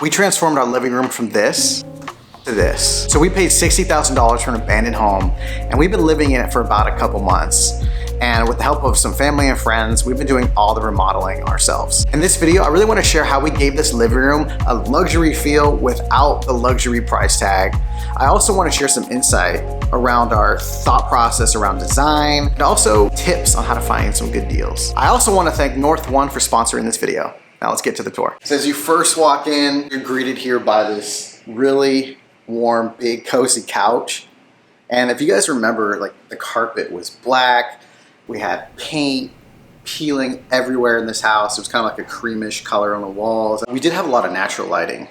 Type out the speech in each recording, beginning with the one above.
We transformed our living room from this to this. So we paid $60,000 for an abandoned home, and we've been living in it for about a couple months. And with the help of some family and friends, we've been doing all the remodeling ourselves. In this video, I really want to share how we gave this living room a luxury feel without the luxury price tag. I also want to share some insight around our thought process around design, and also tips on how to find some good deals. I also want to thank North One for sponsoring this video. Now let's get to the tour. So as you first walk in, you're greeted here by this really warm, big, cozy couch. And if you guys remember, like, the carpet was black. We had paint peeling everywhere in this house. It was kind of like a creamish color on the walls. We did have a lot of natural lighting.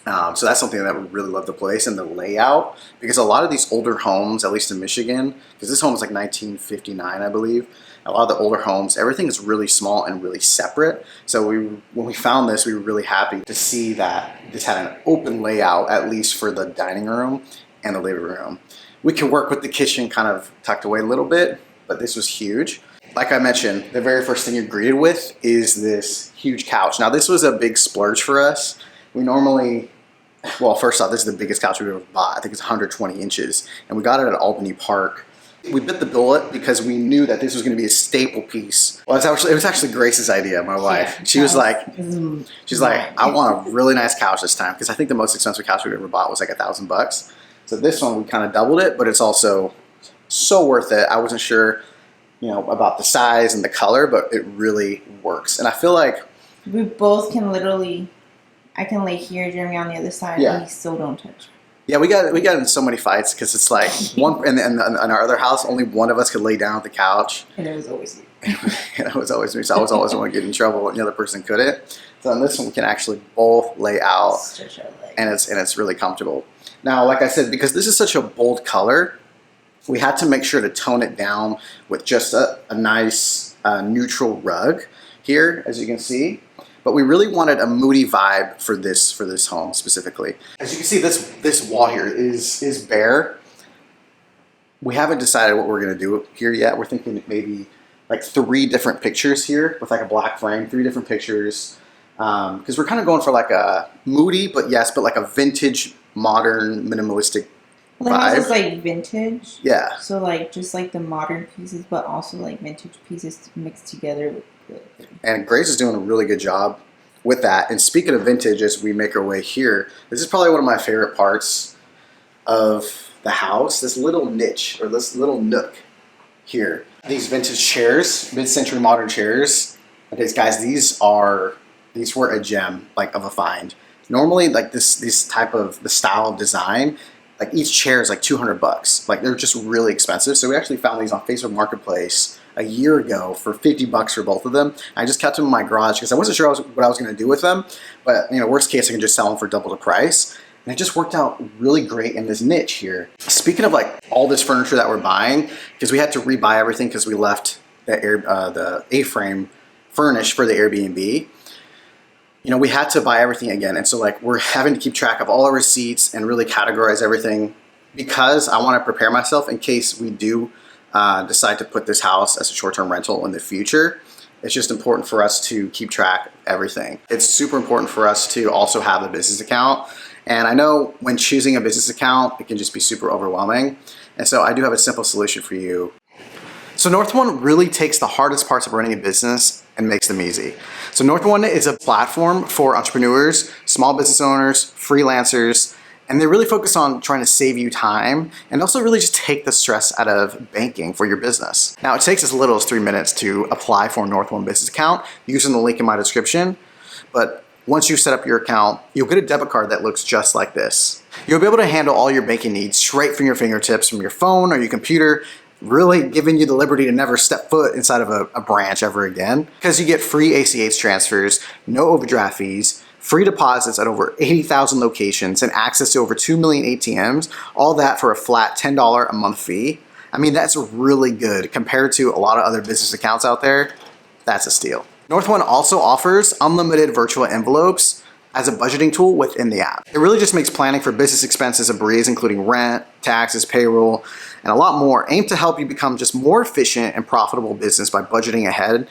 So that's something that we really love the place and the layout, because a lot of these older homes, at least in Michigan, because this home is like 1959, I believe, a lot of the older homes, everything is really small and really separate. So when we found this, we were really happy to see that this had an open layout, at least for the dining room and the living room. We can work with the kitchen kind of tucked away a little bit, but this was huge. Like I mentioned, the very first thing you're greeted with is this huge couch. Now, this was a big splurge for us. We normally, well, first off, this is the biggest couch we've ever bought. I think it's 120 inches, and we got it at Albany Park. We bit the bullet because we knew that this was going to be a staple piece. Well, it was actually Grace's idea, my wife. Yeah, she was like, I want a really nice couch this time, because I think the most expensive couch we've ever bought was like $1,000. So this one, we kind of doubled it, but it's also so worth it. I wasn't sure, about the size and the color, but it really works. And I feel like we both can literally, I can lay here, Jeremy on the other side, and we still don't touch. Yeah, we got in so many fights because it's like one in our other house, only one of us could lay down on the couch. And it was always you. And it was always me. So I was always the one getting in trouble, and the other person couldn't. So on this one, we can actually both lay out, and it's really comfortable. Now, like I said, because this is such a bold color, we had to make sure to tone it down with just a nice neutral rug here, as you can see. But we really wanted a moody vibe for this home specifically. As you can see, this wall here is bare. We haven't decided what we're gonna do here yet. We're thinking maybe like 3 different pictures here with like a black frame, 3 different pictures. Because we're kind of going for like a moody, but like a vintage, modern, minimalistic vibe. The house is like vintage. Yeah. So like just like the modern pieces, but also like vintage pieces mixed together. And Grace is doing a really good job with that. And speaking of vintage, as we make our way here, this is probably one of my favorite parts of the house, this little niche or this little nook here. These vintage chairs, mid-century modern chairs. Okay, guys, these were a gem, like, of a find. Normally, like this type of the style of design, like each chair is like $200. Like, they're just really expensive. So we actually found these on Facebook Marketplace a year ago for $50 for both of them. I just kept them in my garage because I wasn't sure what I was going to do with them. But worst case, I can just sell them for double the price. And it just worked out really great in this niche here. Speaking of like all this furniture that we're buying, because we had to rebuy everything because we left the A-frame furnished for the Airbnb. We had to buy everything again. And so like we're having to keep track of all our receipts and really categorize everything, because I want to prepare myself in case we do decide to put this house as a short-term rental in the future. It's just important for us to keep track of everything. It's super important for us to also have a business account. And I know when choosing a business account, it can just be super overwhelming. And so I do have a simple solution for you. So North One really takes the hardest parts of running a business and makes them easy. So North One is a platform for entrepreneurs, small business owners, freelancers, and they really focus on trying to save you time and also really just take the stress out of banking for your business. Now, it takes as little as 3 minutes to apply for a North One business account using the link in my description. But once you set up your account, you'll get a debit card that looks just like this. You'll be able to handle all your banking needs straight from your fingertips, from your phone or your computer, really giving you the liberty to never step foot inside of a branch ever again, because you get free ACH transfers, no overdraft fees, free deposits at over 80,000 locations, and access to over 2 million ATMs, all that for a flat $10 a month fee. I mean, that's really good compared to a lot of other business accounts out there. That's a steal. North One also offers unlimited virtual envelopes as a budgeting tool within the app. It really just makes planning for business expenses a breeze, including rent, taxes, payroll, and a lot more, aimed to help you become just more efficient and profitable business by budgeting ahead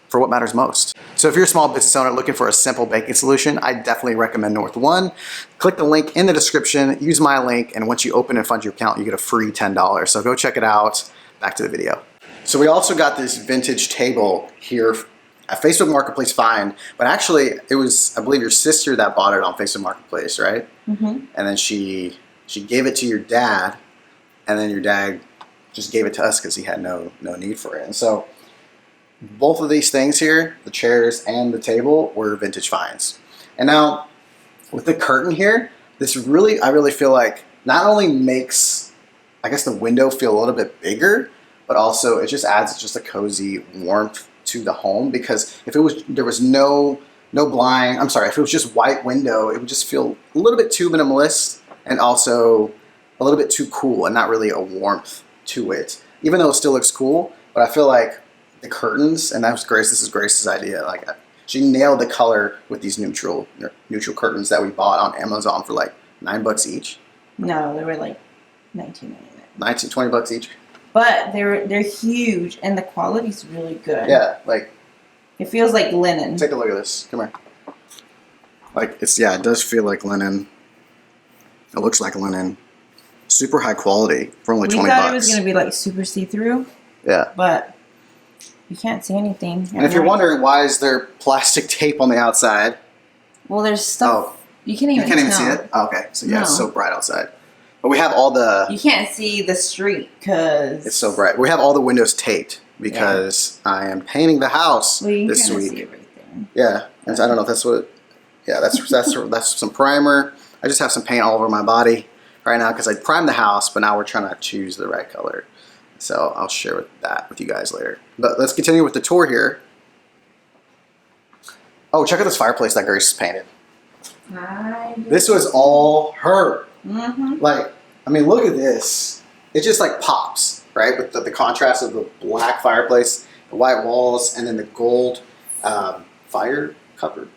for what matters most. So if you're a small business owner looking for a simple baking solution, I definitely recommend North One. Click the link in the description, use my link, and once you open and fund your account, you get a free $10. So go check it out. Back to the video. So we also got this vintage table here at Facebook Marketplace find, but actually it was, I believe, your sister that bought it on Facebook Marketplace, right? Mm-hmm. And then she gave it to your dad, and then your dad just gave it to us because he had no need for it. And so both of these things here, the chairs and the table, were vintage finds. And now with the curtain here, this really, I really feel like not only makes, I guess, the window feel a little bit bigger, but also it just adds just a cozy warmth to the home, because if there was no blind, if it was just white window, it would just feel a little bit too minimalist and also a little bit too cool and not really a warmth to it, even though it still looks cool. But I feel like the curtains, and that was Grace. This is Grace's idea. Like, she nailed the color with these neutral curtains that we bought on Amazon for like $9 each. No, they were like $19.99. $20 each. But they're huge, and the quality's really good. Yeah, like it feels like linen. Take a look at this. Come here. Like it does feel like linen. It looks like linen. Super high quality for only $20. We thought it was gonna be like super see-through. Yeah. But you can't see anything. And if you're wondering why is there plastic tape on the outside? Well, there's stuff. Oh, you can't even see it? Oh, okay. So yeah, it's so bright outside. But we have all the... You can't see the street because... It's so bright. We have all the windows taped because I am painting the house this week. See everything. Yeah. And so I don't know if that's what... Yeah, that's some primer. I just have some paint all over my body right now because I primed the house, but now we're trying to choose the right color. So I'll share that with you guys later. But let's continue with the tour here. Oh, check out this fireplace that Grace painted. This was all her. Mm-hmm. Like, I mean, look at this. It just like pops, right? With the contrast of the black fireplace, the white walls, and then the gold fire cover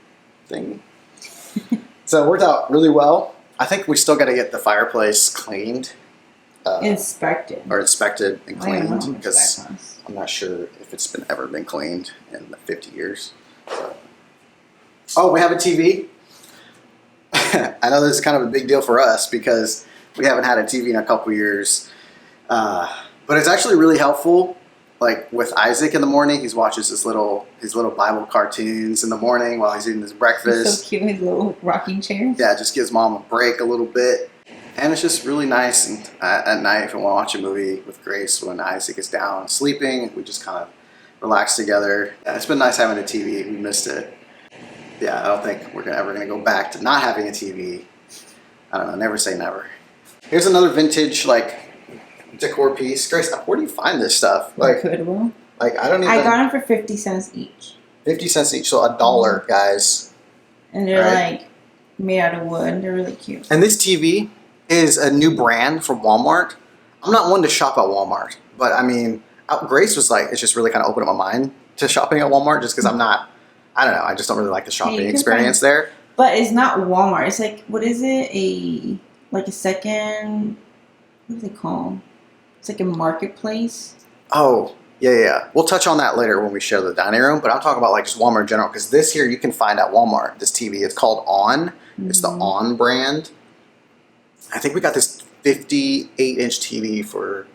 thing. So it worked out really well. I think we still got to get the fireplace cleaned. Inspected and cleaned, because I'm not sure if it's ever been cleaned in 50 years. So. Oh, we have a TV. I know this is kind of a big deal for us because we haven't had a TV in a couple years, but it's actually really helpful. Like with Isaac in the morning, he watches his little Bible cartoons in the morning while he's eating his breakfast. He's so cute, his little rocking chair. Yeah, it just gives mom a break a little bit. And it's just really nice at night if you want to watch a movie with Grace when Isaac is down sleeping. We just kind of relax together. Yeah, it's been nice having a TV. We missed it. Yeah, I don't think we're ever going to go back to not having a TV. I don't know. Never say never. Here's another vintage decor piece. Grace, where do you find this stuff? Goodwill. I don't even... I got them for 50 cents each. 50 cents each, so $1, guys. And they're made out of wood. They're really cute. And this TV is a new brand from Walmart. I'm not one to shop at Walmart, but I mean, Grace was like, it's just really kind of opened up my mind to shopping at Walmart just because I don't know, I just don't really like the shopping experience there. But it's not Walmart. It's like, what is it? A second, what do they call? It's like a marketplace. Oh, yeah. We'll touch on that later when we share the dining room, but I'm talking about just Walmart in general, because this here you can find at Walmart, this TV. It's called On. Mm-hmm. It's the On brand. I think we got this 58-inch TV for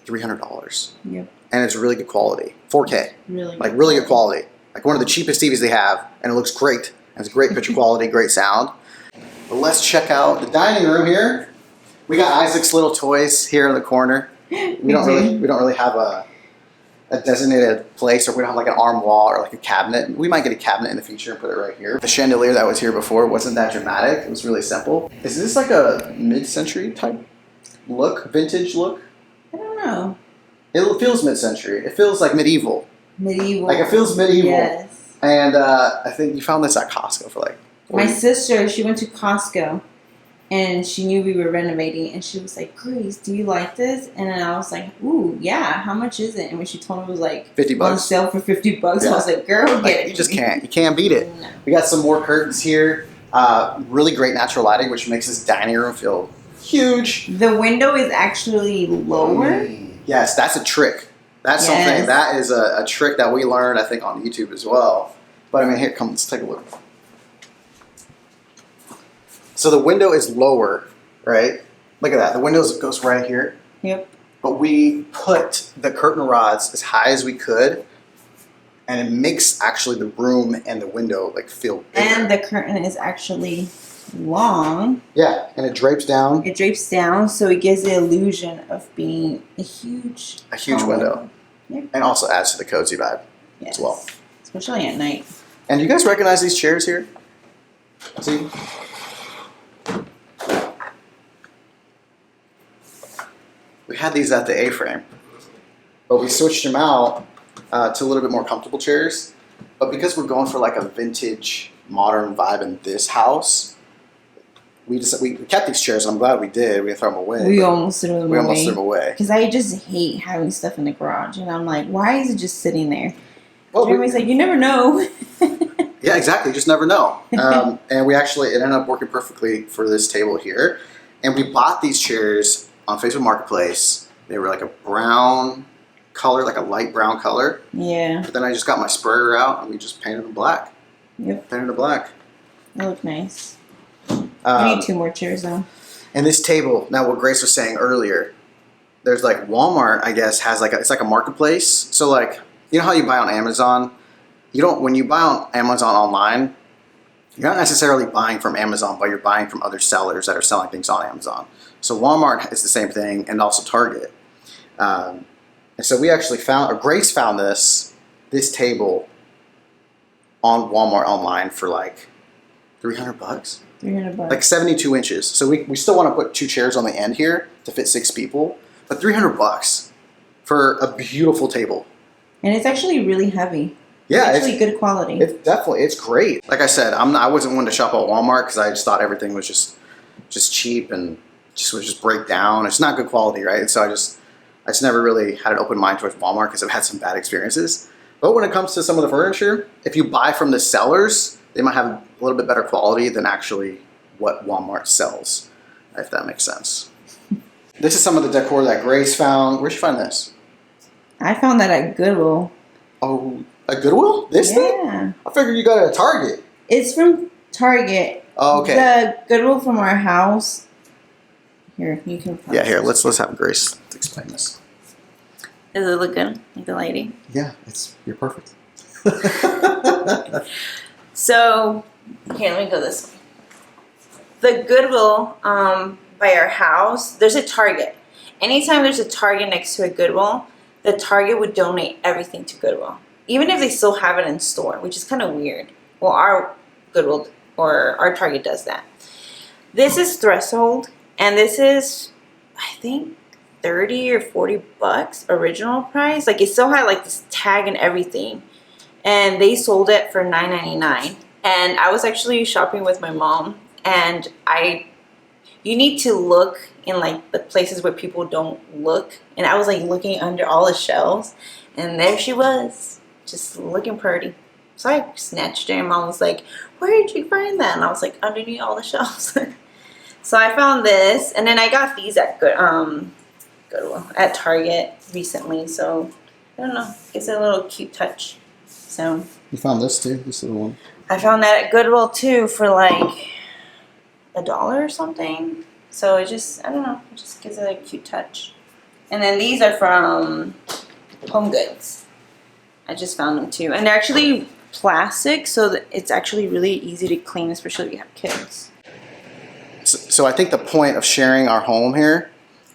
$300. Yep. And it's really good quality. 4K. Really good quality. Like one of the cheapest TVs they have, and it looks great. It has great picture quality, great sound. But let's check out the dining room here. We got Isaac's little toys here in the corner. We don't really have a designated place, or we don't have an armoire or a cabinet. We might get a cabinet in the future and put it right here. The chandelier that was here before wasn't that dramatic. It was really simple. Is this a mid-century type look, vintage look? I don't know. It feels mid-century. It feels like medieval. Medieval. It feels medieval. Yes. And I think you found this at Costco for $40. My sister, she went to Costco. And she knew we were renovating, and she was like, Grace, do you like this? And then I was like, ooh, yeah, how much is it? And when she told me it was $50 on sale for $50, yeah. I was like, girl, get it. You just can't. You can't beat it. No. We got some more curtains here. Really great natural lighting, which makes this dining room feel huge. The window is actually lower. Yes, that's a trick. That's something, that is a trick that we learned, I think, on YouTube as well. But I mean, here, come, let's take a look. So the window is lower, right? Look at that. The window goes right here. Yep. But we put the curtain rods as high as we could, and it makes actually the room and the window like feel bigger. And the curtain is actually long. Yeah, and it drapes down. It drapes down, so it gives the illusion of being a huge window. Yep. And also adds to the cozy vibe as well. Especially at night. And you guys recognize these chairs here? See? We had these at the A-frame, but we switched them out to a little bit more comfortable chairs. But because we're going for like a vintage, modern vibe in this house, we kept these chairs. And I'm glad we did. We didn't throw them away. We almost threw them away. We almost threw them away. Because I just hate having stuff in the garage, and I'm like, why is it just sitting there? Well, everybody's like, you never know. Yeah, exactly. You just never know. And we actually, it ended up working perfectly for this table here. And we bought these chairs on Facebook Marketplace. They were like a brown color, like a light brown color. Yeah. But then I just got my sprayer out and we just painted them black. Yep. Painted them black. They look nice. We need 2 more chairs though. And this table, now what Grace was saying earlier, there's like Walmart, I guess, has like it's like a marketplace. So like, you know how you buy on Amazon? When you buy on Amazon online, you're not necessarily buying from Amazon, but you're buying from other sellers that are selling things on Amazon. So Walmart is the same thing, and also Target. And so we actually Grace found this table on Walmart online for like $300. $300. Like 72 inches. So we still want to put 2 chairs on the end here to fit 6 people, but $300 for a beautiful table. And it's actually really heavy. Yeah, it's actually good quality. It's great. Like I said, I wasn't one to shop at Walmart because I just thought everything was just cheap and would just break down. It's not good quality, right? And so I just never really had an open mind towards Walmart because I've had some bad experiences. But when it comes to some of the furniture, if you buy from the sellers, they might have a little bit better quality than actually what Walmart sells, if that makes sense. This is some of the decor that Grace found. Where'd you find this? I found that at Goodwill. Oh, at Goodwill? This thing? Yeah. I figured you got it at Target. It's from Target. Oh, okay. The Goodwill from our house. Here, you can. Yeah, here. Let's have Grace explain this. Does it look good, like the lighting? Yeah, you're perfect. So, here, let me go this way. The Goodwill by our house, there's a Target. Anytime there's a Target next to a Goodwill, the Target would donate everything to Goodwill. Even if they still have it in store, which is kind of weird. Well, our Goodwill or our Target does that. This is Threshold, and this is, I think, $30 or $40 original price. Like, it still had like this tag and everything. And they sold it for $9.99. And I was actually shopping with my mom, and you need to look in like the places where people don't look. And I was like looking under all the shelves, and there she was, just looking pretty. So I snatched her, and Mom was like, "Where did you find that?" And I was like, underneath all the shelves. So I found this, and then I got these at Goodwill at Target recently. So I don't know, it's a little cute touch. So you found this too, this little one. I found that at Goodwill too for like $1 or something. So it just, I don't know, it just gives it a cute touch. And then these are from Home Goods. I just found them too, and they're actually plastic, so that it's actually really easy to clean, especially if you have kids. So I think the point of sharing our home here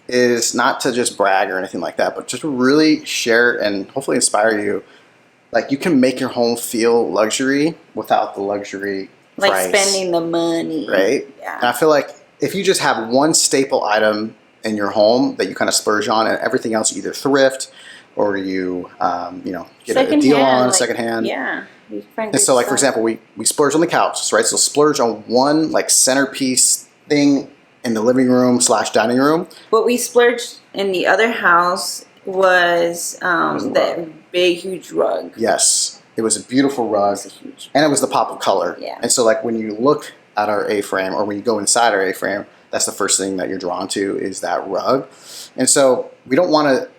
is not to just brag or anything like that, but just to really share and hopefully inspire you. Like, you can make your home feel luxury without the luxury like price, spending the money. right? Yeah. And I feel like if you just have one staple item in your home that you kind of splurge on, and everything else you either thrift or you get a deal on secondhand. Yeah. And so, like, for example, we splurge on the couch, right? So splurge on one like centerpiece thing in the living room / dining room. What we splurged in the other house was that big, huge rug. Yes. It was a beautiful rug. And it was the pop of color. Yeah. And so, like, when you look at our A-frame, or when you go inside our A-frame, that's the first thing that you're drawn to is that rug. And so we don't want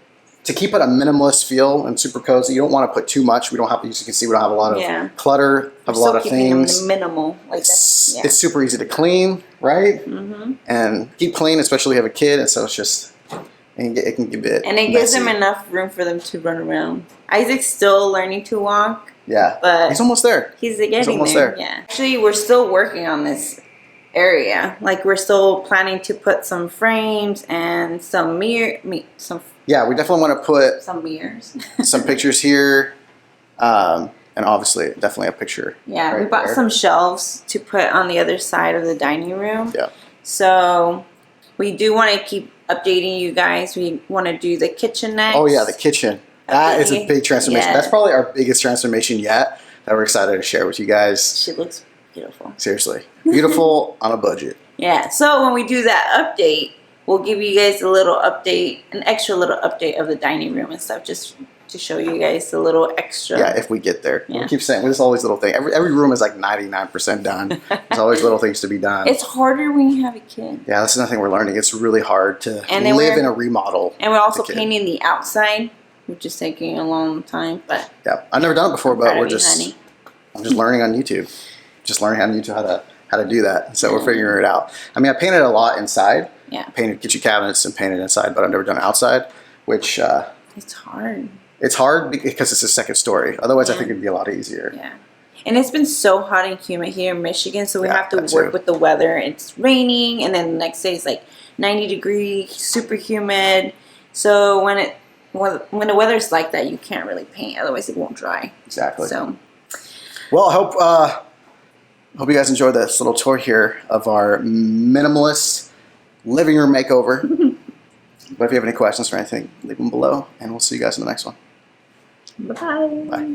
to keep it a minimalist feel and super cozy. You don't want to put too much. We don't have, as you can see, we don't have a lot of clutter, have a lot of things. Minimal, like it's super easy to clean, right? And keep clean, especially if you have a kid, and so it's just it can get a bit and it gives them enough room for them to run around. Isaac's still learning to walk. Yeah, but he's almost there. He's almost there. Yeah, actually, we're still working on this area. Like, we're still planning to put some frames and some yeah, we definitely want to put some mirrors, some pictures here, and obviously definitely a picture. Yeah, we bought some shelves to put on the other side of the dining room. Yeah. So we do want to keep updating you guys. We want to do the kitchen next. Oh yeah, the kitchen. That is a big transformation. Yeah. That's probably our biggest transformation yet that we're excited to share with you guys. She looks beautiful. Seriously. Beautiful on a budget. Yeah. So when we do that update, we'll give you guys a little update, an extra little update of the dining room and stuff, just to show you guys a little extra. Yeah, if we get there. Yeah. We keep saying, there's always little things. Every room is like 99% done. There's always little things to be done. It's harder when you have a kid. Yeah, that's another thing we're learning. It's really hard to live in a remodel. And we're also painting the outside, which is taking a long time. But yeah, I've never done it before, but I'm just learning on YouTube. Just learning on YouTube how to do that. So we're figuring it out. I mean, I painted a lot inside. Yeah. Painted kitchen cabinets and painted inside, but I've never done outside, which it's hard. It's hard because it's a second story. Otherwise, I think it'd be a lot easier. Yeah. And it's been so hot and humid here in Michigan, so we have to work with the weather. It's raining, and then the next day it's like 90 degrees, super humid. So when the weather's like that, you can't really paint. Otherwise, it won't dry. Exactly. So, well, I hope you guys enjoyed this little tour here of our minimalist living room makeover. But if you have any questions or anything, leave them below, and we'll see you guys in the next one. Bye. Bye.